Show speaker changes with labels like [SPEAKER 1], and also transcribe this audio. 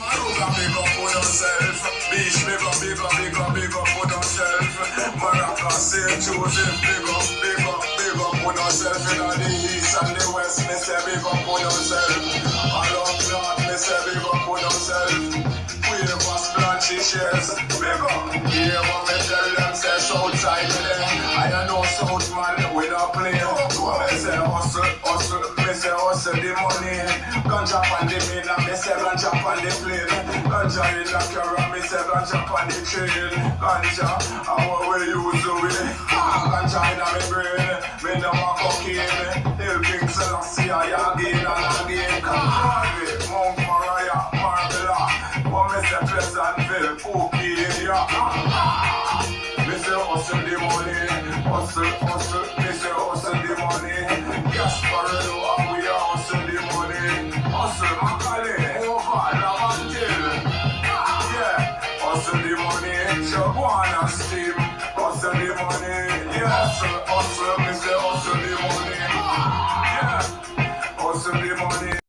[SPEAKER 1] Maruga, big up on yourself. Beach, big up on yourself. Maracas, St. Joseph, big up on yourself. In the east and the west, me say big up on yourself. Along north, me say big up on yourself. We was planty shares, big up. Hear what me tell them, say Southside me there. I know South man, we not play. Me say hustle, me say hustle the money. Ganja on the main, and me say ganja on the plane. Ganja in the car, me say ganja on the train. Ganja, how we use the way. Ganja in my brain, me no want cocaine. Hill King Selassie, I again and again. Harvey, Mount Moriah, Marbella. What me say Pleasantville, Pookie, yeah. Me say hustle the money, hustle. Me say hustle the money. Gasparello, and we are hustle the money. Hustle Macaulay, over Lamantil. Yeah, hustle the money. Shabuana steam, hustle the money. Yeah, hustle.